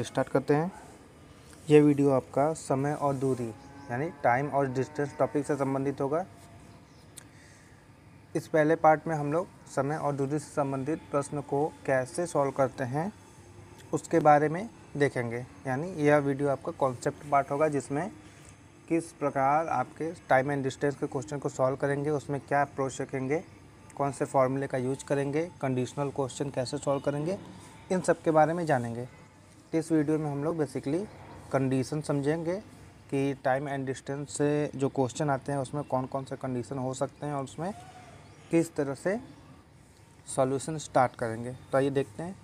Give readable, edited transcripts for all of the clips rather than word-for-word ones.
चलिए स्टार्ट करते हैं। ये वीडियो आपका समय और दूरी यानी टाइम और डिस्टेंस टॉपिक से संबंधित होगा। इस पहले पार्ट में हम लोग समय और दूरी से संबंधित प्रश्न को कैसे सॉल्व करते हैं उसके बारे में देखेंगे। यानी यह वीडियो आपका कॉन्सेप्ट पार्ट होगा, जिसमें किस प्रकार आपके टाइम एंड डिस्टेंस के क्वेश्चन को सॉल्व करेंगे, उसमें क्या अप्रोच रखेंगे, कौन से फॉर्मूले का यूज करेंगे, कंडीशनल क्वेश्चन कैसे सॉल्व करेंगे, इन सब के बारे में जानेंगे। इस वीडियो में हम लोग बेसिकली कंडीशन समझेंगे कि टाइम एंड डिस्टेंस से जो क्वेश्चन आते हैं उसमें कौन कौन से कंडीशन हो सकते हैं और उसमें किस तरह से सॉल्यूशन स्टार्ट करेंगे। तो आइए देखते हैं।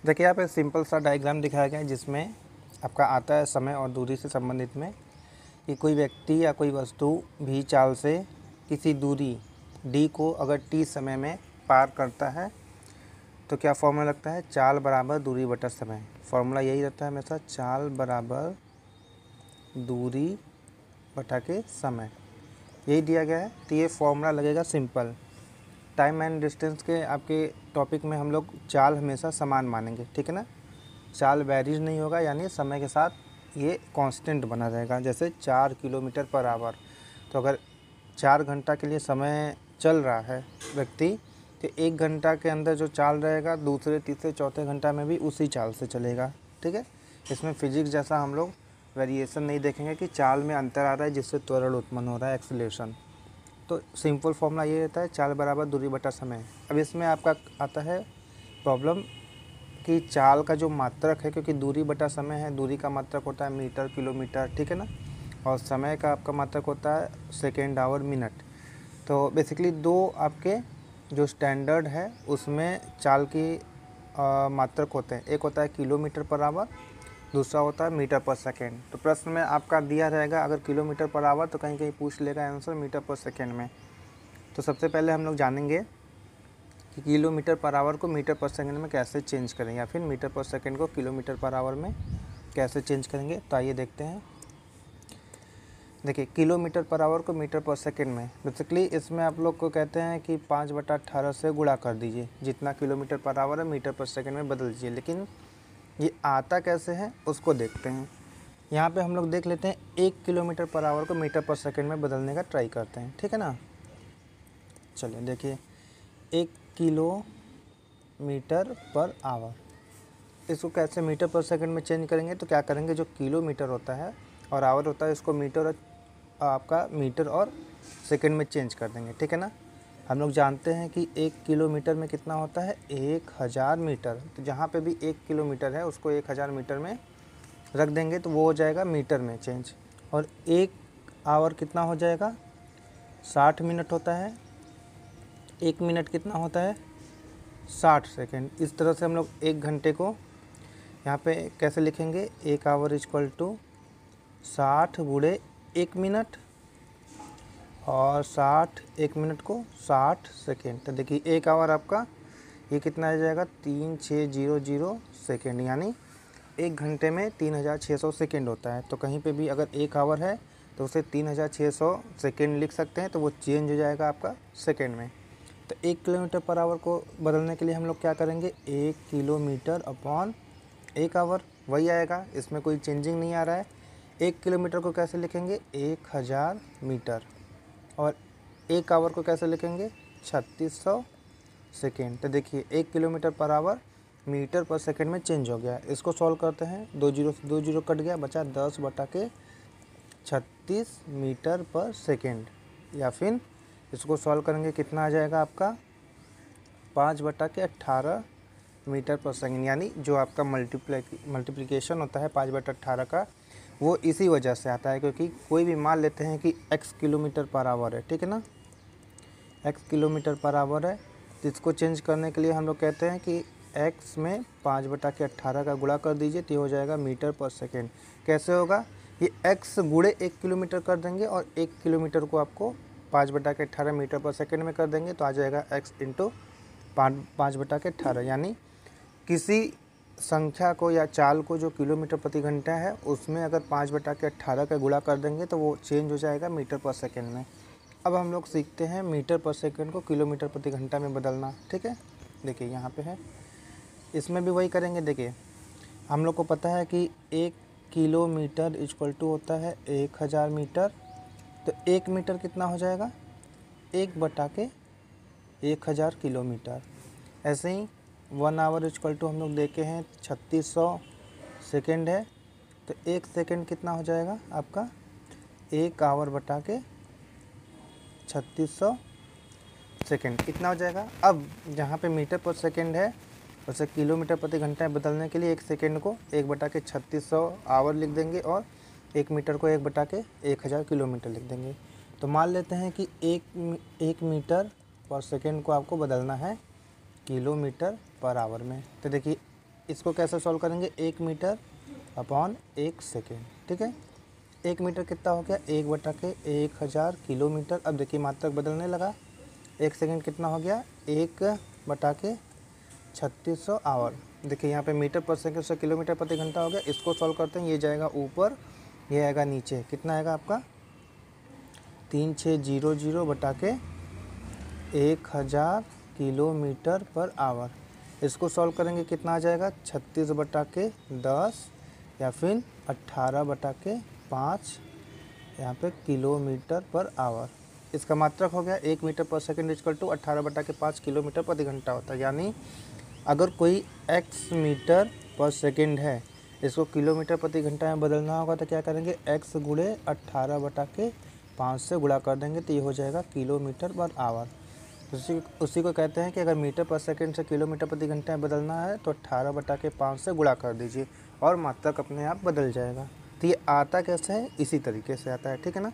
देखिए यहाँ पे सिंपल सा डायग्राम दिखाया गया है, जिसमें आपका आता है समय और दूरी से संबंधित में कि कोई व्यक्ति या कोई वस्तु भी चाल से किसी दूरी d को अगर t समय में पार करता है तो क्या फॉर्मूला लगता है, चाल बराबर दूरी बटा समय। फॉर्मूला यही रहता है हमेशा, चाल बराबर दूरी बटा के समय, यही दिया गया है। तो ये फॉर्मूला लगेगा सिंपल। टाइम एंड डिस्टेंस के आपके टॉपिक में हम लोग चाल हमेशा समान मानेंगे, ठीक है ना। चाल वेरीज नहीं होगा, यानी समय के साथ ये कांस्टेंट बना रहेगा। जैसे 4 किलोमीटर पर आवर, तो अगर 4 घंटा के लिए समय चल रहा है व्यक्ति, तो 1 घंटा के अंदर जो चाल रहेगा दूसरे तीसरे चौथे घंटा में भी उसी चाल से चलेगा, ठीक है। इसमें फिजिक्स जैसा हम लोग वेरिएशन नहीं देखेंगे कि चाल में अंतर आ रहा है जिससे त्वरण उत्पन्न हो रहा है, एक्सीलरेशन। तो सिंपल फॉर्मूला ये रहता है, चाल बराबर दूरी बटा समय। अब इसमें आपका आता है प्रॉब्लम कि चाल का जो मात्रक है, क्योंकि दूरी बटा समय है, दूरी का मात्रक होता है मीटर किलोमीटर, ठीक है ना, और समय का आपका मात्रक होता है सेकेंड आवर मिनट। तो बेसिकली दो आपके जो स्टैंडर्ड है उसमें चाल की मात्रक होते हैं। एक होता है किलोमीटर पर आवर, दूसरा होता है मीटर पर सेकेंड। तो प्रश्न में आपका दिया रहेगा अगर किलोमीटर पर आवर, तो कहीं कहीं पूछ लेगा आंसर मीटर पर सेकेंड में। तो सबसे पहले हम लोग जानेंगे कि किलोमीटर पर आवर को मीटर पर सेकेंड में कैसे चेंज करें, या फिर मीटर पर सेकेंड को किलोमीटर पर आवर में कैसे चेंज करेंगे। तो आइए देखते हैं। देखिए किलोमीटर पर आवर को मीटर पर सेकेंड में, बेसिकली इसमें आप लोग को कहते हैं कि 5/18 से गुणा कर दीजिए, जितना किलोमीटर पर आवर है मीटर पर सेकेंड में बदल दीजिए। लेकिन ये आता कैसे है उसको देखते हैं। यहाँ पे हम लोग देख लेते हैं 1 किलोमीटर पर आवर को मीटर पर सेकेंड में बदलने का ट्राई करते हैं, ठीक है ना। चलिए देखिए 1 किलोमीटर पर आवर, इसको कैसे मीटर पर सेकेंड में चेंज करेंगे। तो क्या करेंगे, जो किलोमीटर होता है और आवर होता है इसको मीटर आपका मीटर और सेकंड में चेंज कर देंगे, ठीक है ना। हम लोग जानते हैं कि 1 किलोमीटर में कितना होता है, 1000 मीटर। तो जहाँ पे भी 1 किलोमीटर है उसको 1000 मीटर में रख देंगे, तो वो हो जाएगा मीटर में चेंज। और 1 आवर कितना हो जाएगा, 60 मिनट होता है। 1 मिनट कितना होता है, 60 सेकेंड। इस तरह से हम लोग 1 घंटे को यहाँ पे कैसे लिखेंगे, 1 आवर इक्वल टू 60 गुणे 1 मिनट, और 60 1 मिनट को 60 सेकेंड। तो देखिए 1 आवर आपका ये कितना आ जाएगा, 3600 सेकेंड, यानी 1 घंटे में 3600 सेकेंड होता है। तो कहीं पे भी अगर 1 आवर है तो उसे 3600 सेकेंड लिख सकते हैं, तो वो चेंज हो जाएगा आपका सेकेंड में। तो 1 किलोमीटर पर आवर को बदलने के लिए हम लोग क्या करेंगे, 1 किलोमीटर अपॉन 1 आवर, वही आएगा, इसमें कोई चेंजिंग नहीं आ रहा है। 1 किलोमीटर को कैसे लिखेंगे, 1000 मीटर, और 1 आवर को कैसे लिखेंगे, 3600 सेकेंड। तो देखिए 1 किलोमीटर पर आवर मीटर पर सेकेंड में चेंज हो गया। इसको सॉल्व करते हैं, 2 जीरो से 2 जीरो कट गया, बचा 10/36 मीटर पर सेकेंड। या फिर इसको सॉल्व करेंगे, कितना आ जाएगा आपका 5/18 मीटर पर सेकेंड। यानी जो आपका मल्टीप्लिकेशन होता है 5/18 का, वो इसी वजह से आता है, क्योंकि कोई भी मान लेते हैं कि x किलोमीटर पर आवर है, ठीक है ना, x किलोमीटर पर आवर है। तो इसको चेंज करने के लिए हम लोग कहते हैं कि x में 5/18 का गुणा कर दीजिए, तो हो जाएगा मीटर पर सेकेंड। कैसे होगा, ये x गुणे 1 किलोमीटर कर देंगे और 1 किलोमीटर को आपको 5/18 मीटर पर सेकेंड में कर देंगे, तो आ जाएगा x इंटू 5/18। यानी किसी संख्या को या चाल को जो किलोमीटर प्रति घंटा है उसमें अगर 5/18 का गुणा कर देंगे तो वो चेंज हो जाएगा मीटर पर सेकेंड में। अब हम लोग सीखते हैं मीटर पर सेकेंड को किलोमीटर प्रति घंटा में बदलना, ठीक है। देखिए यहाँ पे है इसमें भी वही करेंगे। देखिए हम लोग को पता है कि 1 किलोमीटर इक्वल टू होता है 1000 मीटर। तो 1 मीटर कितना हो जाएगा, 1/1000 किलोमीटर। ऐसे ही 1 आवर इक्वल टू हम लोग देखे हैं 3600 सेकेंड है। तो 1 सेकेंड कितना हो जाएगा आपका, 1 आवर बटा के 3600 सेकेंड कितना हो जाएगा। अब जहाँ पे मीटर पर सेकेंड है उसे किलोमीटर प्रति घंटा में बदलने के लिए 1 सेकेंड को 1/3600 आवर लिख देंगे और 1 मीटर को 1/1000 किलोमीटर लिख देंगे। तो मान लेते हैं कि 1 मीटर पर सेकेंड को आपको बदलना है किलोमीटर पर आवर में। तो देखिए इसको कैसे सॉल्व करेंगे, 1 मीटर अपॉन 1 सेकेंड। ठीक है, 1 मीटर कितना हो गया, 1/1000 किलोमीटर। अब देखिए मात्रक बदलने लगा। 1 सेकेंड कितना हो गया, 1/3600 आवर। देखिए यहाँ पे मीटर पर सेकेंड से किलोमीटर प्रति घंटा हो गया। इसको सॉल्व करते हैं, ये जाएगा ऊपर, ये आएगा नीचे। कितना आएगा आपका 3600 बटा के 1000 किलोमीटर पर आवर। इसको सॉल्व करेंगे कितना आ जाएगा, 36 बटा के 10 या फिर 18 बटा के 5 यहाँ पे किलोमीटर पर आवर। इसका मात्रक हो गया 1 मीटर पर सेकेंड इक्वल टू 18 बटा के 5 किलोमीटर प्रति घंटा होता है। यानी अगर कोई x मीटर पर सेकेंड है, इसको किलोमीटर प्रति घंटा में बदलना होगा तो क्या करेंगे, x गुणे 18 बटा के 5 से गुणा कर देंगे तो ये हो जाएगा किलोमीटर पर आवर। उसी को कहते हैं कि अगर मीटर पर सेकेंड से किलोमीटर प्रति घंटा में बदलना है तो 18 बटा के 5 से गुणा कर दीजिए और मात्रक अपने आप बदल जाएगा। तो ये आता कैसे है, इसी तरीके से आता है। ठीक है ना,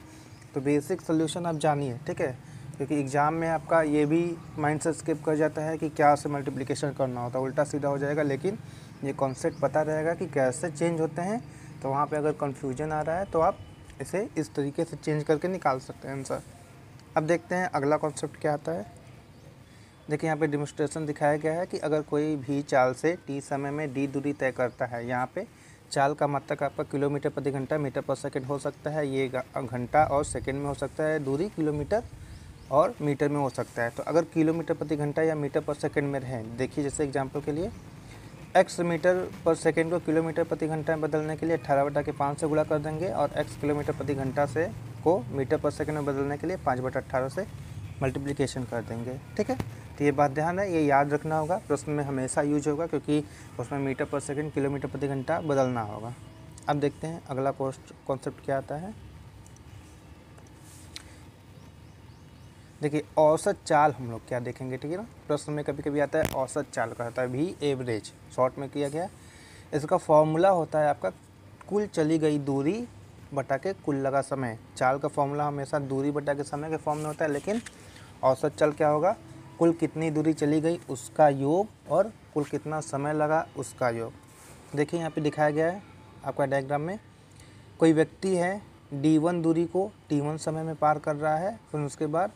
तो बेसिक सोल्यूशन आप जानिए। ठीक है, क्योंकि एग्ज़ाम में आपका ये भी माइंड से स्किप कर जाता है कि क्या से मल्टीप्लिकेशन करना होता है, उल्टा सीधा हो जाएगा। लेकिन ये कॉन्सेप्ट पता रहेगा कि कैसे चेंज होते हैं, तो वहाँ पे अगर कन्फ्यूजन आ रहा है तो आप इसे इस तरीके से चेंज करके निकाल सकते हैं आंसर। अब देखते हैं अगला कॉन्सेप्ट क्या आता है। देखिए यहाँ पे डेमोन्स्ट्रेशन दिखाया गया है कि अगर कोई भी चाल से t समय में d दूरी तय करता है। यहाँ पे चाल का मात्रक आपका किलोमीटर प्रति घंटा मीटर पर सेकंड हो सकता है, ये घंटा और सेकंड में हो सकता है, दूरी किलोमीटर और मीटर में हो सकता है। तो अगर किलोमीटर प्रति घंटा या मीटर पर सेकंड में रहे, देखिए जैसे एग्जांपल के लिए x मीटर पर सेकंड को किलोमीटर प्रति घंटा में बदलने के लिए 18 बटा के 5 से गुणा कर देंगे और x किलोमीटर प्रति घंटा से को मीटर पर सेकंड में बदलने के लिए 5/18 से मल्टीप्लिकेशन कर देंगे। ठीक है, तो ये बात ध्यान है, ये याद रखना होगा, प्रश्न में हमेशा यूज होगा क्योंकि उसमें मीटर पर सेकंड किलोमीटर प्रति घंटा बदलना होगा। अब देखते हैं अगला कॉन्सेप्ट क्या आता है। देखिए औसत चाल हम लोग क्या देखेंगे। ठीक है ना, प्रश्न में कभी कभी आता है औसत चाल का, होता है भी एवरेज, शॉर्ट में किया गया। इसका फॉर्मूला होता है आपका कुल चली गई दूरी बटा के कुल लगा समय। चाल का फॉर्मूला हमेशा दूरी बटा के समय के फॉर्म में होता है, लेकिन औसत चाल क्या होगा, कुल कितनी दूरी चली गई उसका योग और कुल कितना समय लगा उसका योग। देखिए यहाँ पे दिखाया गया है आपका डायग्राम में, कोई व्यक्ति है d1 दूरी को t1 समय में पार कर रहा है, फिर उसके बाद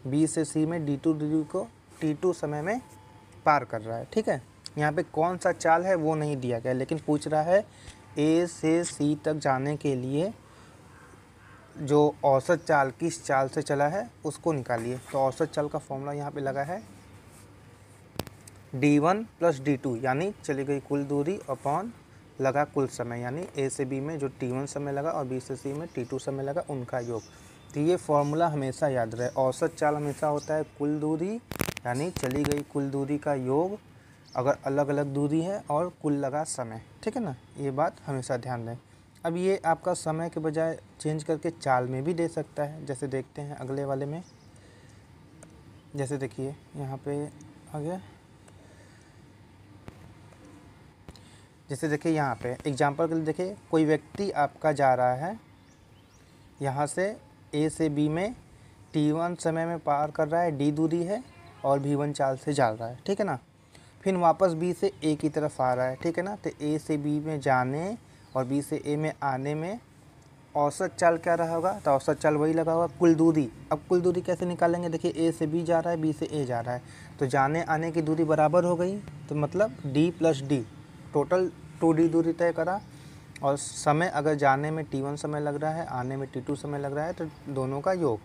b से c में d2 दूरी को t2 समय में पार कर रहा है। ठीक है, यहाँ पे कौन सा चाल है वो नहीं दिया गया, लेकिन पूछ रहा है a से c तक जाने के लिए जो औसत चाल किस चाल से चला है उसको निकालिए। तो औसत चाल का फॉर्मूला यहाँ पे लगा है d1 + d2 यानी चली गई कुल दूरी अपॉन लगा कुल समय, यानी a से b में जो t1 समय लगा और b से c में t2 समय लगा उनका योग। तो ये फॉर्मूला हमेशा याद रहे, औसत चाल हमेशा होता है कुल दूरी यानी चली गई कुल दूरी का योग अगर अलग अलग दूरी है और कुल लगा समय। ठीक है ना, ये बात हमेशा ध्यान दें। अब ये आपका समय के बजाय चेंज करके चाल में भी दे सकता है, जैसे देखते हैं अगले वाले में। जैसे देखिए यहाँ पे आ गया, जैसे देखिए यहाँ पे एग्जांपल के लिए देखिए कोई व्यक्ति आपका जा रहा है यहाँ से a से b में t1 समय में पार कर रहा है, d दूरी है और v1 चाल से जा रहा है। ठीक है ना, फिर वापस b से a की तरफ आ रहा है। ठीक है ना, तो a से b में जाने और b से a में आने में औसत चाल क्या रहा होगा, तो औसत चाल वही लगा होगा कुल दूरी। अब कुल दूरी कैसे निकालेंगे, देखिए a से b जा रहा है, b से a जा रहा है, तो जाने आने की दूरी बराबर हो गई, तो मतलब d + d टोटल 2d दूरी तय करा। और समय अगर जाने में t1 समय लग रहा है, आने में t2 समय लग रहा है, तो दोनों का योग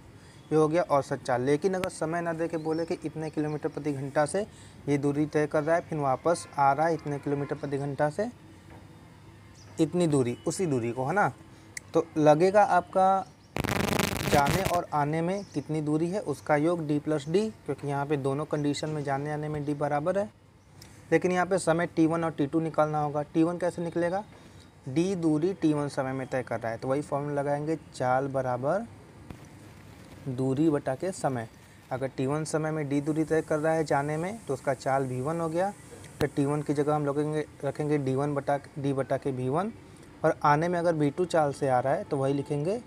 ये हो गया औसत चाल। लेकिन अगर समय ना दे के बोले कि इतने किलोमीटर प्रति घंटा से ये दूरी तय कर रहा है, फिर वापस आ रहा है इतने किलोमीटर प्रति घंटा से इतनी दूरी, उसी दूरी को, है ना, तो लगेगा आपका जाने और आने में कितनी दूरी है उसका योग d प्लस डी, क्योंकि यहाँ पे दोनों कंडीशन में जाने आने में d बराबर है। लेकिन यहाँ पे समय t1 और t2 निकालना होगा। t1 कैसे निकलेगा, d दूरी t1 समय में तय कर रहा है, तो वही फॉर्मूला लगाएंगे, चाल बराबर दूरी बटा के समय। अगर t1 समय में d दूरी तय कर रहा है जाने में, तो उसका चाल v1 हो गया। तो t1 की जगह हम रखेंगे d बटा के v1, और आने में अगर v2 चाल से आ रहा है तो वही लिखेंगे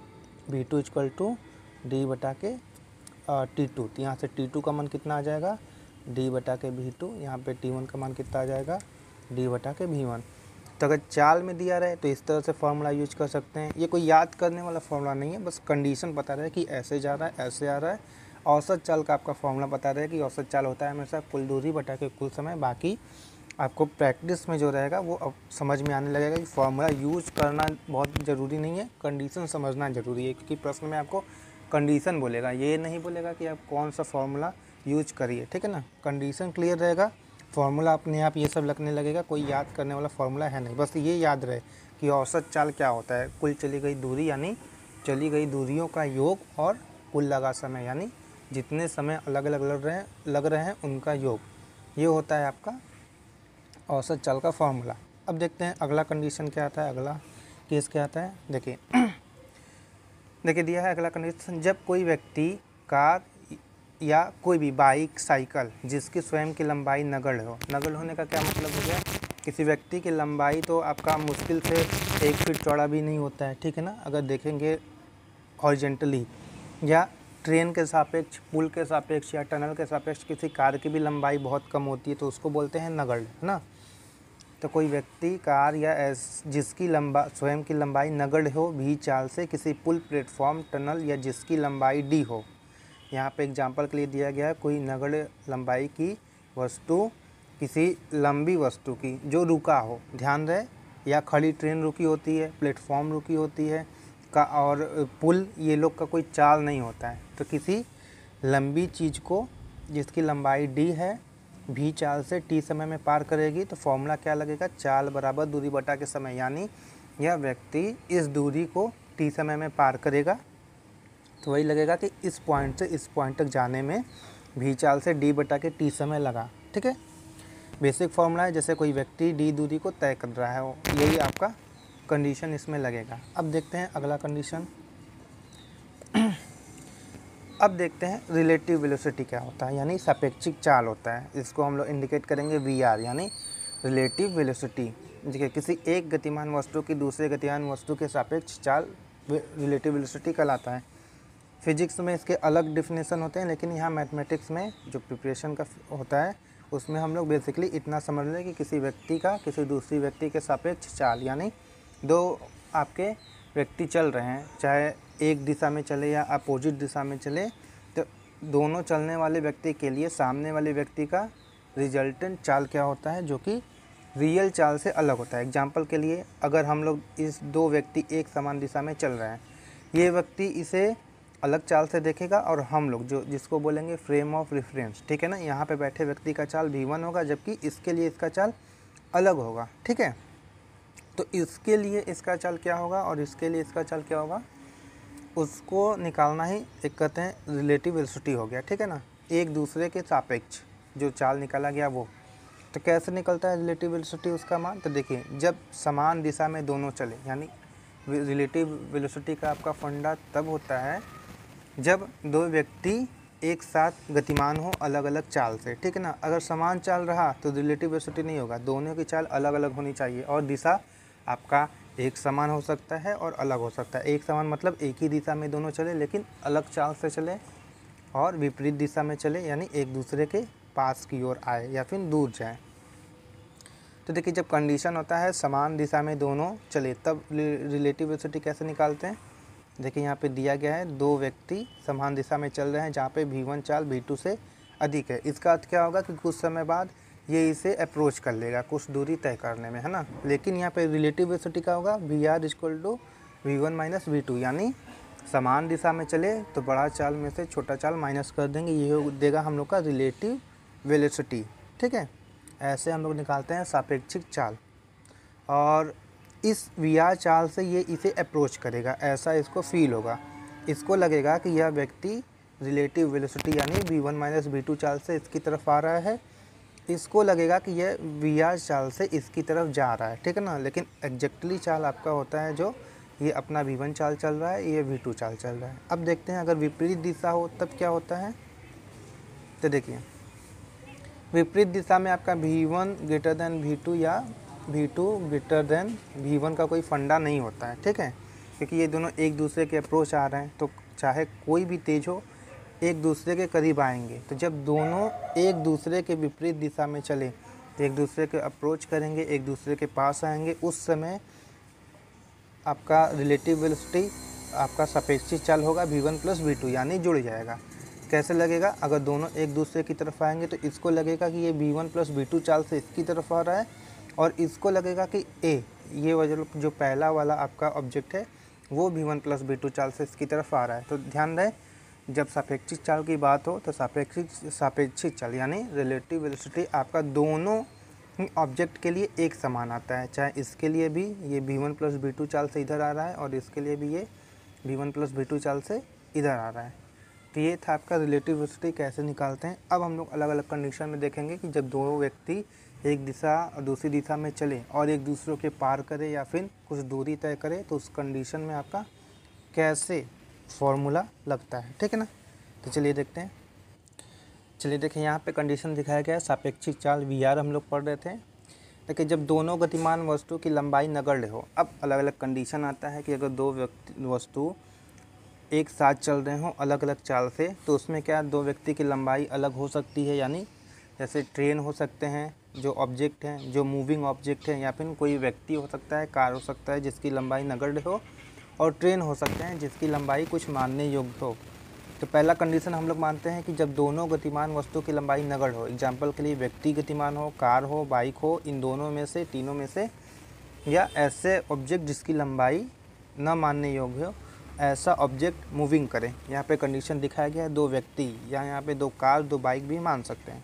v2 इक्वल टू d बटा के t2। तो यहाँ से t2 का मान कितना आ जाएगा, d बटा के v2। यहाँ पे t1 का मान कितना आ जाएगा, d बटा के v1। तो अगर चाल में दिया रहे तो इस तरह से फार्मूला यूज कर सकते हैं। ये कोई याद करने वाला फार्मूला नहीं है, बस कंडीशन बता रहे हैं कि ऐसे जा रहा है, ऐसे आ रहा है। औसत चाल का आपका फार्मूला बता रहे हैं कि औसत चाल होता है हमेशा कुल दूरी बटा के कुल समय। बाकी आपको प्रैक्टिस में जो रहेगा वो अब समझ में आने लगेगा कि फार्मूला यूज करना बहुत ज़रूरी नहीं है, कंडीशन समझना ज़रूरी है। क्योंकि प्रश्न में आपको कंडीशन बोलेगा, ये नहीं बोलेगा कि आप कौन सा फार्मूला यूज करिए, ठीक है ना। कंडीशन क्लियर रहेगा, फार्मूला अपने आप ये सब लगने लगेगा। कोई याद करने वाला फार्मूला है नहीं, बस ये याद रहे कि औसत चाल क्या होता है, कुल चली गई दूरी यानी चली गई दूरियों का योग, और कुल लगा समय यानी जितने समय अलग अलग लग रहे हैं उनका योग। ये होता है आपका औसत चाल का फार्मूला। अब देखते हैं अगला कंडीशन क्या आता है, अगला केस क्या आता है। देखिए दिया है अगला कंडीशन, जब कोई व्यक्ति कार या कोई भी बाइक, साइकिल जिसकी स्वयं की लंबाई नगण्य हो। नगण्य होने का क्या मतलब हो गया, किसी व्यक्ति की लंबाई तो आपका मुश्किल से 1 फीट चौड़ा भी नहीं होता है, ठीक है ना। अगर देखेंगे हॉरिजॉन्टली या ट्रेन के सापेक्ष, पुल के सापेक्ष या टनल के सापेक्ष किसी कार की भी लंबाई बहुत कम होती है, तो उसको बोलते हैं नगण्य, है ना। तो कोई व्यक्ति कार या जिसकी स्वयं की लंबाई नगण्य हो भी चाल से किसी पुल, प्लेटफॉर्म, टनल या जिसकी लंबाई d हो। यहाँ पे एग्जांपल के लिए दिया गया है, कोई नगण्य लंबाई की वस्तु किसी लंबी वस्तु की जो रुका हो, ध्यान रहे, या खड़ी ट्रेन रुकी होती है, प्लेटफॉर्म रुकी होती है का, और पुल, ये लोग का कोई चाल नहीं होता है। तो किसी लंबी चीज़ को जिसकी लंबाई d है भी चाल से t समय में पार करेगी, तो फॉर्मूला क्या लगेगा, चाल बराबर दूरी बटा के समय। यानी यह व्यक्ति इस दूरी को t समय में पार करेगा, तो वही लगेगा कि इस पॉइंट से इस पॉइंट तक जाने में भी चाल से d बटा के t समय लगा, ठीक है। बेसिक फॉर्मूला है, जैसे कोई व्यक्ति d दूरी को तय कर रहा है, यही आपका कंडीशन इसमें लगेगा। अब देखते हैं अगला कंडीशन। अब देखते हैं रिलेटिव वेलोसिटी क्या होता है, यानी सापेक्षिक चाल होता है। इसको हम लोग इंडिकेट करेंगे VR, यानी रिलेटिव वेलोसिटी। देखिए किसी एक गतिमान वस्तु की दूसरे गतिमान वस्तु के सापेक्ष चाल रिलेटिव वेलोसिटी कहलाता है। फिजिक्स में इसके अलग डिफिनेशन होते हैं, लेकिन यहाँ मैथमेटिक्स में जो प्रिपरेशन का होता है उसमें हम लोग बेसिकली इतना समझ लें कि किसी व्यक्ति का किसी दूसरी व्यक्ति के सापेक्ष चाल, यानी दो आपके व्यक्ति चल रहे हैं, चाहे एक दिशा में चले या अपोजिट दिशा में चले, तो दोनों चलने वाले व्यक्ति के लिए सामने वाले व्यक्ति का रिजल्टेंट चाल क्या होता है, जो कि रियल चाल से अलग होता है। एग्जांपल के लिए, अगर हम लोग इस दो व्यक्ति एक समान दिशा में चल रहे हैं, ये व्यक्ति इसे अलग चाल से देखेगा, और हम लोग जिसको बोलेंगे फ्रेम ऑफ रेफरेंस, ठीक है ना, यहाँ पे बैठे व्यक्ति का चाल v1 होगा, जबकि इसके लिए इसका चाल अलग होगा, ठीक है। तो इसके लिए इसका चाल क्या होगा और इसके लिए इसका चाल क्या होगा, उसको निकालना ही एक कहते हैं रिलेटिव वेलोसिटी हो गया, ठीक है ना। एक दूसरे के सापेक्ष जो चाल निकाला गया वो, तो कैसे निकलता है रिलेटिव वेलोसिटी उसका मान, तो देखिए जब समान दिशा में दोनों चले, यानी रिलेटिव वेलोसिटी का आपका फंडा तब होता है जब दो व्यक्ति एक साथ गतिमान हो अलग अलग चाल से, ठीक है ना। अगर समान चाल रहा तो रिलेटिव वेलोसिटी नहीं होगा, दोनों की चाल अलग अलग होनी चाहिए, और दिशा आपका एक समान हो सकता है और अलग हो सकता है। एक समान मतलब एक ही दिशा में दोनों चले, लेकिन अलग चाल से चले, और विपरीत दिशा में चले, यानी एक दूसरे के पास की ओर आए या फिर दूर जाए। तो देखिए जब कंडीशन होता है समान दिशा में दोनों चले, तब रिलेटिव वेलोसिटी कैसे निकालते हैं। देखिए यहाँ पे दिया गया है, दो व्यक्ति समान दिशा में चल रहे हैं जहाँ पे v1 चाल v2 से अधिक है। इसका अर्थ क्या होगा कि कुछ समय बाद ये इसे अप्रोच कर लेगा कुछ दूरी तय करने में, है ना। लेकिन यहाँ पे रिलेटिव वेलोसिटी का होगा VR equal to v1 minus v2, यानी समान दिशा में चले तो बड़ा चाल में से छोटा चाल माइनस कर देंगे, ये देगा हम लोग का रिलेटिव वेलोसिटी। ठीक है, ऐसे हम लोग निकालते हैं सापेक्षिक चाल। और इस VR चाल से ये इसे अप्रोच करेगा, ऐसा इसको फील होगा, इसको लगेगा कि यह व्यक्ति रिलेटिव वेलोसिटी यानी v1 माइनस v2 चाल से इसकी तरफ आ रहा है, इसको लगेगा कि यह VR चाल से इसकी तरफ जा रहा है। ठीक है ना, लेकिन एग्जैक्टली चाल आपका होता है जो ये अपना v1 चाल चल रहा है, ये v2 चाल चल रहा है। अब देखते हैं अगर विपरीत दिशा हो तब क्या होता है। तो देखिए विपरीत दिशा में आपका v1 ग्रेटर देन v2 या v2 ग्रेटर देन v1 का कोई फंडा नहीं होता है। ठीक है, क्योंकि ये दोनों एक दूसरे के अप्रोच आ रहे हैं, तो चाहे कोई भी तेज हो एक दूसरे के करीब आएंगे। तो जब दोनों एक दूसरे के विपरीत दिशा में चले तो एक दूसरे के अप्रोच करेंगे, एक दूसरे के पास आएंगे, उस समय आपका रिलेटिव वेलोसिटी आपका सापेक्षिक चाल होगा v1 प्लस v2 यानी जुड़ जाएगा। कैसे लगेगा, अगर दोनों एक दूसरे की तरफ आएंगे तो इसको लगेगा कि ये v1 प्लस v2 चाल से इसकी तरफ आ रहा है, और इसको लगेगा कि ये वजह जो पहला वाला आपका ऑब्जेक्ट है वो v1 प्लस v2 चाल से इसकी तरफ आ रहा है। तो ध्यान रहे, जब सापेक्षिक चाल की बात हो तो सापेक्षिक चाल यानी रिलेटिव वेलोसिटी आपका दोनों ऑब्जेक्ट के लिए एक समान आता है, चाहे इसके लिए भी ये v1 प्लस v2 चाल से इधर आ रहा है और इसके लिए भी ये v1 प्लस v2 चाल से इधर आ रहा है। तो ये था आपका रिलेटिव वेलोसिटी कैसे निकालते हैं। अब हम लोग अलग अलग कंडीशन में देखेंगे कि जब दो व्यक्ति एक दिशा और दूसरी दिशा में चले और एक दूसरे के पार करे या फिर कुछ दूरी तय करे तो उस कंडीशन में आपका कैसे फॉर्मूला लगता है। ठीक है ना, तो चलिए देखते हैं। चलिए देखें, यहाँ पे कंडीशन दिखाया गया है सापेक्षिक चाल VR हम लोग पढ़ रहे थे। देखिए जब दोनों गतिमान वस्तु की लंबाई नगण्य हो, अब अलग अलग कंडीशन आता है कि अगर दो वस्तु एक साथ चल रहे हों अलग अलग चाल से, तो उसमें क्या दो व्यक्ति की लंबाई अलग हो सकती है। यानी जैसे ट्रेन हो सकते हैं जो ऑब्जेक्ट हैं, जो मूविंग ऑब्जेक्ट हैं, या फिर कोई व्यक्ति हो सकता है, कार हो सकता है जिसकी लंबाई नगण्य हो, और ट्रेन हो सकते हैं जिसकी लंबाई कुछ मानने योग्य हो। तो पहला कंडीशन हम लोग मानते हैं कि जब दोनों गतिमान वस्तु की लंबाई नगण्य हो, एग्जाम्पल के लिए व्यक्ति गतिमान हो, कार हो, बाइक हो, इन दोनों में से, तीनों में से, या ऐसे ऑब्जेक्ट जिसकी लंबाई न मानने योग्य हो, ऐसा ऑब्जेक्ट मूविंग करें। यहाँ पे कंडीशन दिखाया गया है दो व्यक्ति, या यहाँ पे दो कार दो बाइक भी मान सकते हैं।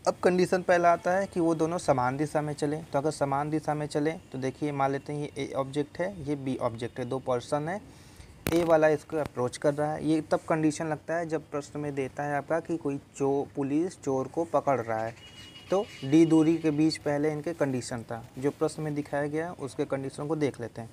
अब कंडीशन पहला आता है कि वो दोनों समान दिशा में चले। तो अगर समान दिशा में चले तो देखिए मान लेते हैं ये A ऑब्जेक्ट है, ये B ऑब्जेक्ट है, दो पर्सन है, ए वाला इसको अप्रोच कर रहा है। ये तब कंडीशन लगता है जब प्रश्न में देता है आपका कि कोई पुलिस चोर को पकड़ रहा है। तो D दूरी के बीच पहले इनके कंडीशन था, जो प्रश्न में दिखाया गया उसके कंडीशन को देख लेते हैं।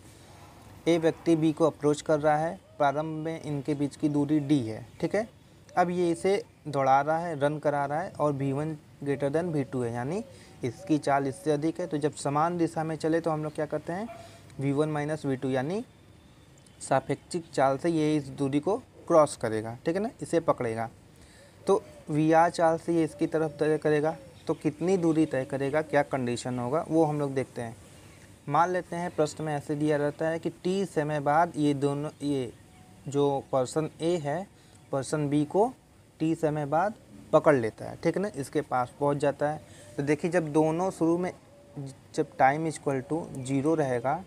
ए व्यक्ति B को अप्रोच कर रहा है, प्रारंभ में इनके बीच की दूरी D है। ठीक है, अब ये इसे दौड़ा रहा है, रन करा रहा है, और v1 ग्रेटर देन v2 है, यानी इसकी चाल इससे अधिक है। तो जब समान दिशा में चले तो हम लोग क्या करते हैं, v1 माइनस v2 यानी सापेक्षिक चाल से ये इस दूरी को क्रॉस करेगा। ठीक है ना, इसे पकड़ेगा। तो VR चाल से ये इसकी तरफ तय करेगा, तो कितनी दूरी तय करेगा, क्या कंडीशन होगा वो हम लोग देखते हैं। मान लेते हैं प्रश्न में ऐसे दिया रहता है कि t समय बाद ये दोनों, ये जो पर्सन A है पर्सन B को t समय बाद पकड़ लेता है। ठीक है ना, इसके पास पहुंच जाता है। तो देखिए जब दोनों शुरू में जब टाइम इक्वल टू 0 रहेगा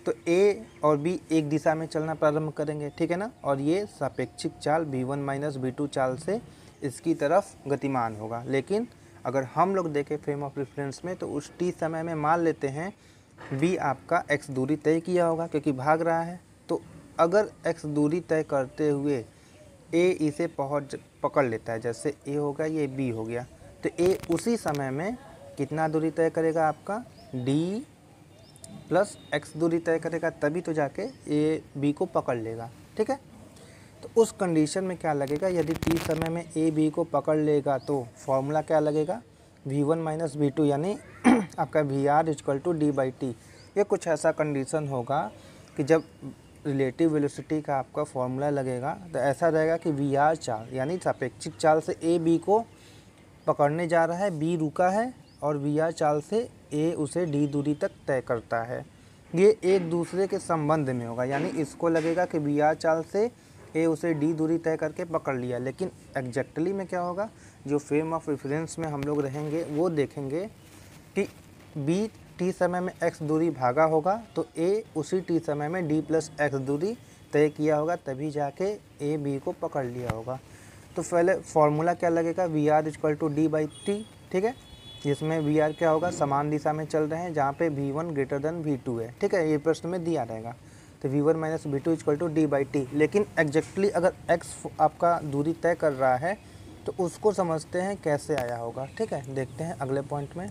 तो A और B एक दिशा में चलना प्रारंभ करेंगे। ठीक है ना, और ये सापेक्षिक चाल v1 माइनस v2 चाल से इसकी तरफ गतिमान होगा। लेकिन अगर हम लोग देखें फ्रेम ऑफ रेफरेंस में तो उस t समय में मान लेते हैं B आपका x दूरी तय किया होगा क्योंकि भाग रहा है। तो अगर x दूरी तय करते हुए A इसे पकड़ लेता है, जैसे A हो गया ये B हो गया, तो A उसी समय में कितना दूरी तय करेगा, आपका D प्लस x दूरी तय करेगा, तभी तो जाके A B को पकड़ लेगा। ठीक है, तो उस कंडीशन में क्या लगेगा, यदि t समय में A B को पकड़ लेगा तो फॉर्मूला क्या लगेगा, v1 माइनस v2 यानी आपका VR इक्वल टू d/t। ये कुछ ऐसा कंडीशन होगा कि जब रिलेटिव वेलोसिटी का आपका फॉर्मूला लगेगा तो ऐसा रहेगा कि VR चाल यानी सापेक्षिक चाल से A B को पकड़ने जा रहा है, B रुका है, और VR चाल से A उसे D दूरी तक तय करता है। ये एक दूसरे के संबंध में होगा, यानी इसको लगेगा कि VR चाल से A उसे D दूरी तय करके पकड़ लिया। लेकिन एग्जैक्टली में क्या होगा, जो फ्रेम ऑफ रेफरेंस में हम लोग रहेंगे वो देखेंगे कि B t समय में x दूरी भागा होगा तो A उसी t समय में d प्लस x दूरी तय किया होगा तभी जाके ए बी को पकड़ लिया होगा। तो पहले फॉर्मूला क्या लगेगा, V R equal to D by T, ठीक है, जिसमें वी आर क्या होगा, समान दिशा में चल रहे हैं जहाँ पे V one greater than V two है, ठीक है, ये प्रश्न में दिया रहेगा। तो V one minus V two equal to D by T. लेकिन एग्जैक्टली अगर एक्स आपका दूरी तय कर रहा है तो उसको समझते हैं कैसे आया होगा, ठीक है। देखते हैं अगले पॉइंट में।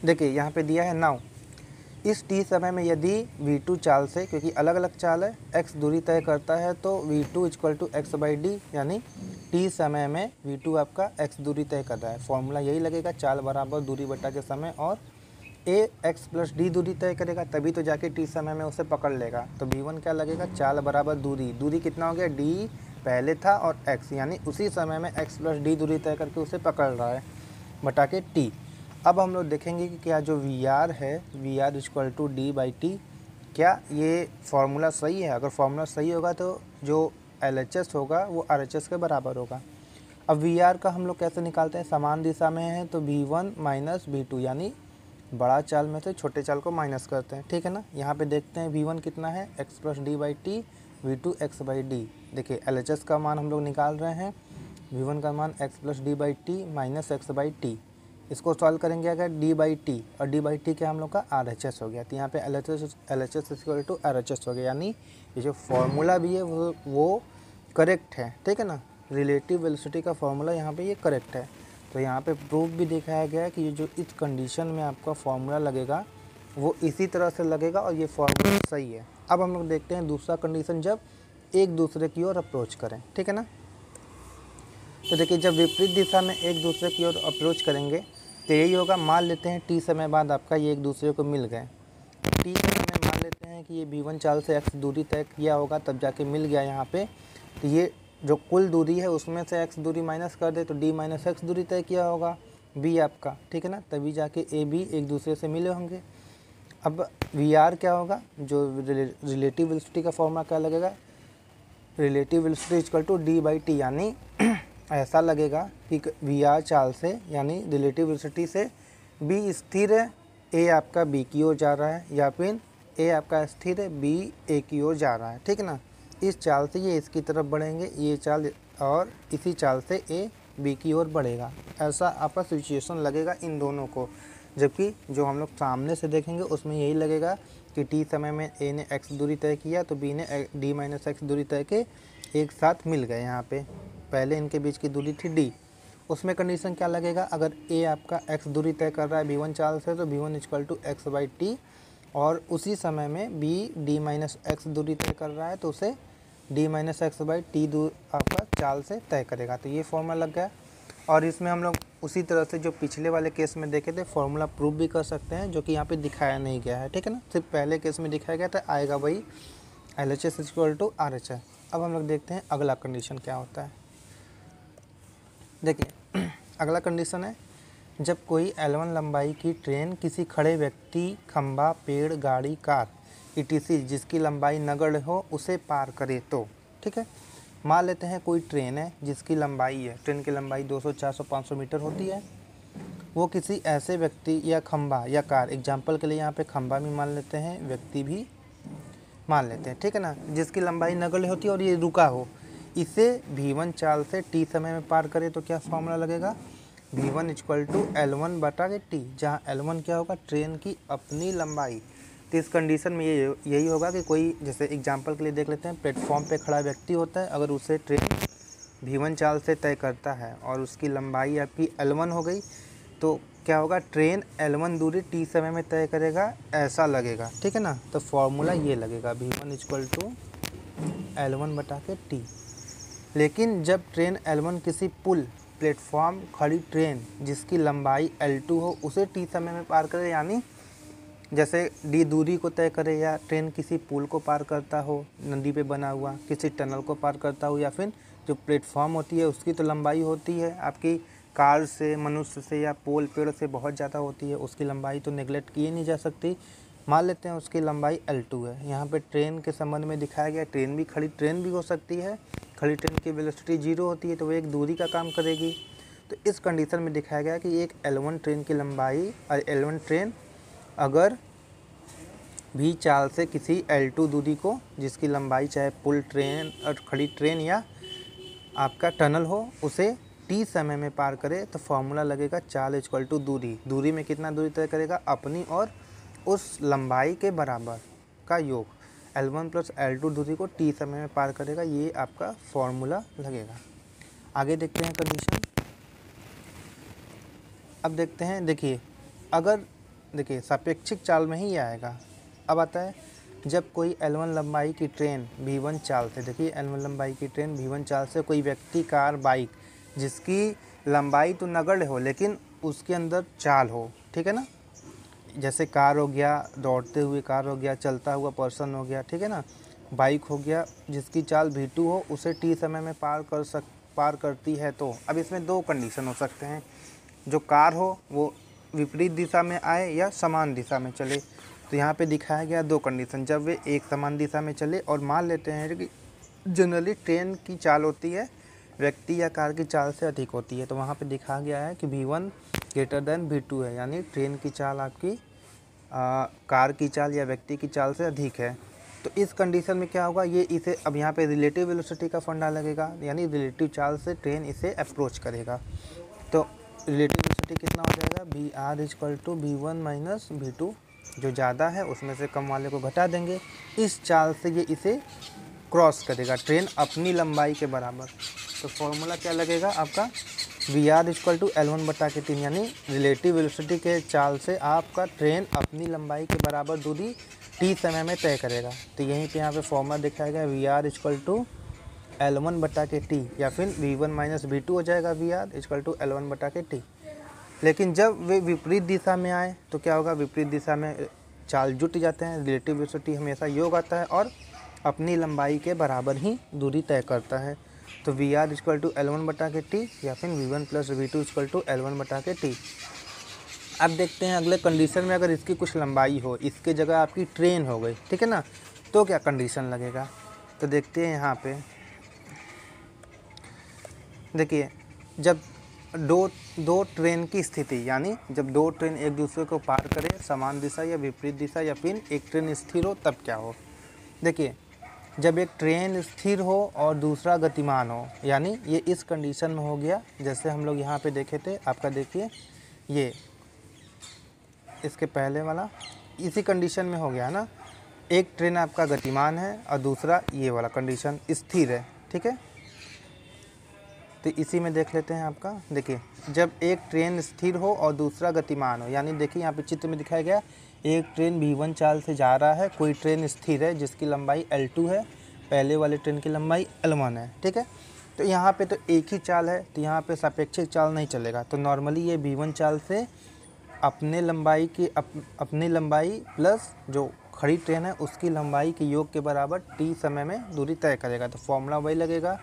देखिए यहाँ पे दिया है नाउ इस टी समय में यदि v2 चाल से, क्योंकि अलग अलग चाल है, x दूरी तय करता है तो v2 equal to X by D, यानी t समय में v2 आपका x दूरी तय कर रहा है। फॉर्मूला यही लगेगा, चाल बराबर दूरी बटा के समय, और a x प्लस डी दूरी तय करेगा तभी तो जाके t समय में उसे पकड़ लेगा। तो v1 क्या लगेगा, चाल बराबर दूरी, दूरी कितना हो गया, d पहले था और x, यानी उसी समय में x प्लस डी दूरी तय करके उसे पकड़ रहा है, बटा के t। अब हम लोग देखेंगे कि क्या जो वी आर है, V R equal to D by T, क्या ये फार्मूला सही है। अगर फार्मूला सही होगा तो जो एल एच एस होगा वो आर एच एस के बराबर होगा। अब वी आर का हम लोग कैसे निकालते हैं, समान दिशा में है तो V one minus V two, यानी बड़ा चाल में से छोटे चाल को माइनस करते हैं, ठीक है ना। यहाँ पे देखते हैं वी वन कितना है, X plus D by T, V two X by D. देखिए एल एच एस का मान हम लोग निकाल रहे हैं, वी वन का मान x plus D by T minus x by T. इसको सॉल्व करेंगे अगर डी बाई टी, और डी बाई टी क्या हम लोग का आर एच एस हो गया। तो यहाँ पे L H S equal to R H S हो गया, यानी ये जो फॉर्मूला भी है वो करेक्ट है, ठीक है ना। रिलेटिव वेलोसिटी का फॉर्मूला यहाँ पे ये करेक्ट है। तो यहाँ पे प्रूफ भी दिखाया गया है कि ये जो इस कंडीशन में आपका फॉर्मूला लगेगा वो इसी तरह से लगेगा और ये फॉर्मूला सही है। अब हम लोग देखते हैं दूसरा कंडीशन, जब एक दूसरे की ओर अप्रोच करें, ठीक है ना। तो देखिए जब विपरीत दिशा में एक दूसरे की ओर अप्रोच करेंगे तो यही होगा। मान लेते हैं टी समय बाद आपका ये एक दूसरे को मिल गए, टी समय में मान लेते हैं कि ये v1 चाल से x दूरी तय किया होगा तब जाके मिल गया यहाँ पे। तो ये जो कुल दूरी है उसमें से x दूरी माइनस कर दे तो d माइनस एक्स दूरी तय किया होगा b आपका, ठीक है ना, तभी जाके a b एक दूसरे से मिले होंगे। अब वी आर क्या होगा, जो रिलेटिव वेलोसिटी का फॉर्मूला क्या लगेगा, relative velocity equal to D by T, यानी ऐसा लगेगा कि वी आर चाल से, यानी रिलेटिव वेलोसिटी से बी स्थिर है, ए आपका बी की ओर जा रहा है, या फिर ए आपका स्थिर है, बी ए की ओर जा रहा है, ठीक है ना। इस चाल से ये इसकी तरफ बढ़ेंगे, ये चाल, और इसी चाल से ए बी की ओर बढ़ेगा। ऐसा आपका सिचुएशन लगेगा इन दोनों को। जबकि जो हम लोग सामने से देखेंगे उसमें यही लगेगा कि टी समय में ए ने एक्स दूरी तय किया तो बी ने डी माइनस एक्स दूरी तय के एक साथ मिल गए। यहाँ पे पहले इनके बीच की दूरी थी डी, उसमें कंडीशन क्या लगेगा, अगर ए आपका एक्स दूरी तय कर रहा है v1 चाल से तो v1 equal to X by T, और उसी समय में b d माइनस एक्स दूरी तय कर रहा है तो उसे d minus x by T आपका चाल से तय करेगा। तो ये फॉर्मूला लग गया। और इसमें हम लोग उसी तरह से जो पिछले वाले केस में देखे थे फॉर्मूला प्रूफ भी कर सकते हैं, जो कि यहाँ पे दिखाया नहीं गया है, ठीक है ना। सिर्फ पहले केस में दिखाया गया था, आएगा वही L H S equal to R H S. अब हम लोग देखते हैं अगला कंडीशन क्या होता है। देखिए अगला कंडीशन है, जब कोई L1 लंबाई की ट्रेन किसी खड़े व्यक्ति, खंभा, पेड़, गाड़ी, कार etc जिसकी लंबाई नगण्य हो उसे पार करे तो, ठीक है। मान लेते हैं कोई ट्रेन है जिसकी लंबाई है, ट्रेन की लंबाई 200, 400, 500 मीटर होती है। वो किसी ऐसे व्यक्ति या खंभा या कार, एग्जाम्पल के लिए यहाँ पे खंभा भी मान लेते हैं, व्यक्ति भी मान लेते हैं, ठीक है ना, जिसकी लंबाई नगण्य होती है और ये रुका हो, इसे v1 चाल से t समय में पार करे तो क्या फॉर्मूला लगेगा, v1 इक्वल टू L1 बटा के t, जहाँ L1 क्या होगा, ट्रेन की अपनी लंबाई। तो इस कंडीशन में यही होगा कि कोई, जैसे एग्जांपल के लिए देख लेते हैं, प्लेटफॉर्म पे खड़ा व्यक्ति होता है, अगर उसे ट्रेन v1 चाल से तय करता है और उसकी लंबाई आपकी L1 हो गई तो क्या होगा, ट्रेन L1 दूरी t समय में तय करेगा, ऐसा लगेगा, ठीक है ना। तो फॉर्मूला ये लगेगा v1 इक्वल टू L1 बटा के t। लेकिन जब ट्रेन L1 किसी पुल, प्लेटफॉर्म, खड़ी ट्रेन जिसकी लंबाई L2 हो उसे t समय में पार करे, यानी जैसे d दूरी को तय करे, या ट्रेन किसी पुल को पार करता हो, नदी पे बना हुआ, किसी टनल को पार करता हो, या फिर जो प्लेटफॉर्म होती है उसकी तो लंबाई होती है आपकी कार से, मनुष्य से या पोल पेड़ से बहुत ज़्यादा होती है, उसकी लंबाई तो नेगलेक्ट की नहीं जा सकती। मान लेते हैं उसकी लंबाई L2 है। यहाँ पे ट्रेन के संबंध में दिखाया गया, ट्रेन भी खड़ी ट्रेन भी हो सकती है, खड़ी ट्रेन की वेलोसिटी 0 होती है तो वो एक दूरी का काम करेगी। तो इस कंडीशन में दिखाया गया कि एक L1 ट्रेन की लंबाई, और L1 ट्रेन अगर भी चाल से किसी L2 दूरी को, जिसकी लंबाई चाहे पुल ट्रेन और खड़ी ट्रेन या आपका टनल हो, उसे t समय में पार करे, तो फॉर्मूला लगेगा चाल इक्वल टू दूरी में कितना दूरी तय करेगा, अपनी और उस लंबाई के बराबर का योग, L1 प्लस L2 दूरी को t समय में पार करेगा, ये आपका फॉर्मूला लगेगा। आगे देखते हैं कंडीशन। अब देखते हैं, देखिए अगर देखिए सापेक्षिक चाल में ही ये आएगा। अब आता है जब कोई L1 लंबाई की ट्रेन V1 चाल से, देखिए L1 लंबाई की ट्रेन V1 चाल से कोई व्यक्ति, कार, बाइक जिसकी लंबाई तो नगण्य हो लेकिन उसके अंदर चाल हो, ठीक है ना, जैसे कार हो गया, दौड़ते हुए कार हो गया, चलता हुआ पर्सन हो गया, ठीक है ना, बाइक हो गया, जिसकी चाल V2 हो, उसे t समय में पार करती है। तो अब इसमें दो कंडीशन हो सकते हैं, जो कार हो वो विपरीत दिशा में आए या समान दिशा में चले। तो यहाँ पे दिखाया गया दो कंडीशन, जब वे एक समान दिशा में चले और मान लेते हैं कि जनरली ट्रेन की चाल होती है व्यक्ति या कार की चाल से अधिक होती है, तो वहाँ पे दिखाया गया है कि V1 ग्रेटर देन V2 है, यानी ट्रेन की चाल आपकी कार की चाल या व्यक्ति की चाल से अधिक है। तो इस कंडीशन में क्या होगा, ये इसे अब यहाँ पे रिलेटिव वेलोसिटी का फंडा लगेगा, यानी रिलेटिव चाल से ट्रेन इसे अप्रोच करेगा। तो रिलेटिव वेलोसिटी कितना हो जाएगा, VR equal to V1 minus V2, जो ज़्यादा है उसमें से कम वाले को घटा देंगे, इस चाल से ये इसे क्रॉस करेगा ट्रेन अपनी लंबाई के बराबर। तो फॉर्मूला क्या लगेगा आपका, VR इक्वल टू L1 बटा के 3, यानी रिलेटिव वेलोसिटी के चाल से आपका ट्रेन अपनी लंबाई के बराबर दूरी t समय में तय करेगा। तो यहीं पे यहाँ पे फॉर्मूला दिखाया गया, VR इक्वल टू L1 बटा के t, या फिर V1 माइनस V2 हो जाएगा, VR इक्वल टू L1 बटा के t। लेकिन जब वे विपरीत दिशा में आए तो क्या होगा, विपरीत दिशा में चाल जुट जाते हैं, रिलेटिव वेलोसिटी हमेशा योग आता है और अपनी लंबाई के बराबर ही दूरी तय करता है। तो VR इक्वल टू L1 बटा के t, या फिर V1 plus V2 equal to L1 बटा के t। अब देखते हैं अगले कंडीशन में, अगर इसकी कुछ लंबाई हो, इसके जगह आपकी ट्रेन हो गई, ठीक है ना, तो क्या कंडीशन लगेगा। तो देखते हैं यहाँ पे, देखिए जब दो ट्रेन की स्थिति, यानी जब दो ट्रेन एक दूसरे को पार करें, समान दिशा या विपरीत दिशा, या फिर एक ट्रेन स्थिर हो, तब क्या हो। देखिए जब एक ट्रेन स्थिर हो और दूसरा गतिमान हो, यानी ये इस कंडीशन में हो गया, जैसे हम लोग यहाँ पे देखे थे, आपका देखिए ये इसके पहले वाला इसी कंडीशन में हो गया ना, एक ट्रेन आपका गतिमान है और दूसरा ये वाला कंडीशन स्थिर है, ठीक है। तो इसी में देख लेते हैं आपका, देखिए जब एक ट्रेन स्थिर हो और दूसरा गतिमान हो, यानी देखिए यहाँ पे चित्र में दिखाया गया, एक ट्रेन V1 चाल से जा रहा है, कोई ट्रेन स्थिर है जिसकी लंबाई L2 है, पहले वाले ट्रेन की लंबाई L1 है, ठीक है। तो यहाँ पे तो एक ही चाल है, तो यहाँ पे सापेक्षिक चाल नहीं चलेगा, तो नॉर्मली ये V1 चाल से अपने लंबाई की अपनी लंबाई प्लस जो खड़ी ट्रेन है उसकी लंबाई के योग के बराबर t समय में दूरी तय करेगा। तो फॉर्मूला वही लगेगा,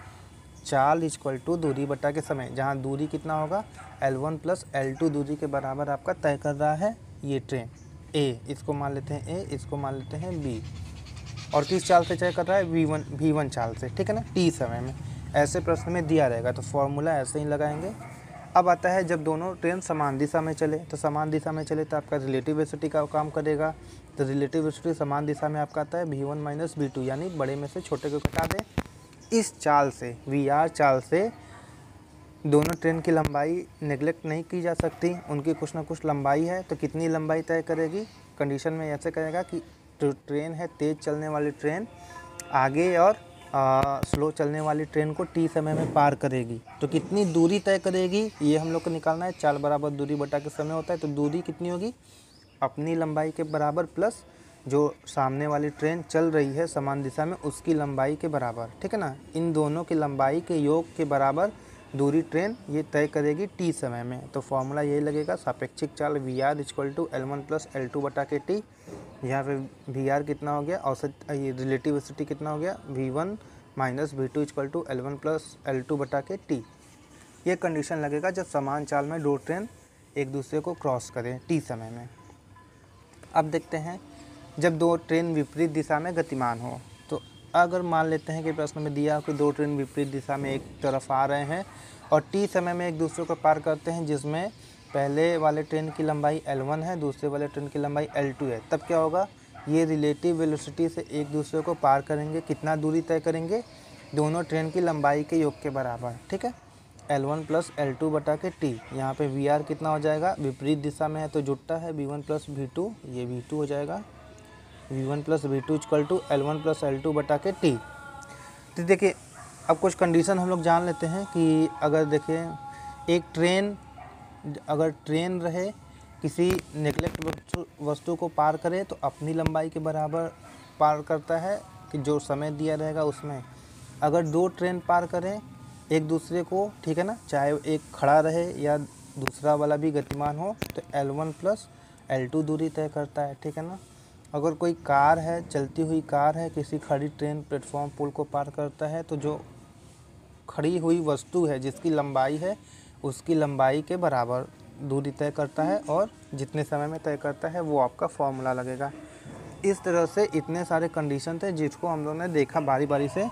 चाल इक्वल टू दूरी बटा के समय, जहाँ दूरी कितना होगा, L1 प्लस L2 दूरी के बराबर आपका तय कर रहा है ये ट्रेन A, इसको मान लेते हैं A, इसको मान लेते हैं B, और किस चाल से तय कर रहा है, V1 चाल से, ठीक है ना, t समय में। ऐसे प्रश्न में दिया रहेगा तो फॉर्मूला ऐसे ही लगाएंगे। अब आता है जब दोनों ट्रेन समान दिशा में चले, तो समान दिशा में चले तो आपका रिलेटिव वेलोसिटी का काम करेगा। तो रिलेटिव वेलोसिटी समान दिशा में आपका आता है V1 माइनस V2, यानी बड़े में से छोटे को घटा दें। इस चाल से, VR चाल से दोनों ट्रेन की लंबाई नेगलेक्ट नहीं की जा सकती, उनकी कुछ ना कुछ लंबाई है, तो कितनी लंबाई तय करेगी, कंडीशन में ऐसे कहेगा कि ट्रेन है तेज़ चलने वाली ट्रेन आगे और स्लो चलने वाली ट्रेन को t समय में पार करेगी, तो कितनी दूरी तय करेगी ये हम लोग को निकालना है। चाल बराबर दूरी बटा के समय होता है, तो दूरी कितनी होगी, अपनी लंबाई के बराबर प्लस जो सामने वाली ट्रेन चल रही है समान दिशा में उसकी लंबाई के बराबर, ठीक है ना। इन दोनों की लंबाई के योग के बराबर दूरी ट्रेन ये तय करेगी t समय में। तो फॉर्मूला यही लगेगा, सापेक्षिक चाल VR equal to L1 plus L2 बटा के t। यहाँ पे VR कितना हो गया, औसत ये रिलेटिव वेलोसिटी कितना हो गया, V1 minus V2 equal to L1 plus L2 बटा के t। ये कंडीशन लगेगा जब समान चाल में दो ट्रेन एक दूसरे को क्रॉस करें t समय में। अब देखते हैं जब दो ट्रेन विपरीत दिशा में गतिमान हो, तो अगर मान लेते हैं कि प्रश्न में दिया कि दो ट्रेन विपरीत दिशा में एक तरफ आ रहे हैं और t समय में एक दूसरे को पार करते हैं, जिसमें पहले वाले ट्रेन की लंबाई L1 है, दूसरे वाले ट्रेन की लंबाई L2 है, तब क्या होगा, ये रिलेटिव वेलोसिटी से एक दूसरे को पार करेंगे। कितना दूरी तय करेंगे? दोनों ट्रेन की लंबाई के योग के बराबर, ठीक है। L1 प्लस L2 बटा के T। यहाँ पे VR कितना हो जाएगा? विपरीत दिशा में है तो जुटता है V1 प्लस V2, ये V2 हो जाएगा। V1 plus V2 equal to L1 plus L2 बटा के T। तो देखिए अब कुछ कंडीशन हम लोग जान लेते हैं कि अगर देखिए एक ट्रेन, अगर ट्रेन रहे किसी नेगलेक्ट वस्तु को पार करे तो अपनी लंबाई के बराबर पार करता है कि जो समय दिया रहेगा उसमें। अगर दो ट्रेन पार करें एक दूसरे को, ठीक है ना, चाहे एक खड़ा रहे या दूसरा वाला भी गतिमान हो, तो L1 प्लस L2 दूरी तय करता है, ठीक है ना। अगर कोई कार है, चलती हुई कार है, किसी खड़ी ट्रेन प्लेटफॉर्म पुल को पार करता है तो जो खड़ी हुई वस्तु है जिसकी लंबाई है उसकी लंबाई के बराबर दूरी तय करता है और जितने समय में तय करता है वो आपका फॉर्मूला लगेगा। इस तरह से इतने सारे कंडीशन थे जिसको हम लोगों ने देखा बारी बारी से।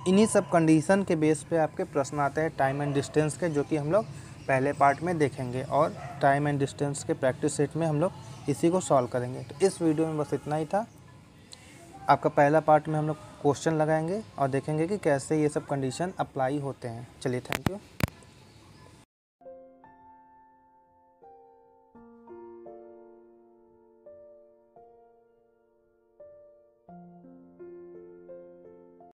इन्हीं सब कंडीशन के बेस पे आपके प्रश्न आते हैं टाइम एंड डिस्टेंस के, जो कि हम लोग पहले पार्ट में देखेंगे और टाइम एंड डिस्टेंस के प्रैक्टिस सेट में हम लोग इसी को सॉल्व करेंगे। तो इस वीडियो में बस इतना ही था। आपका पहला पार्ट में हम लोग क्वेश्चन लगाएंगे और देखेंगे कि कैसे ये सब कंडीशन अप्लाई होते हैं। चलिए, थैंक यू।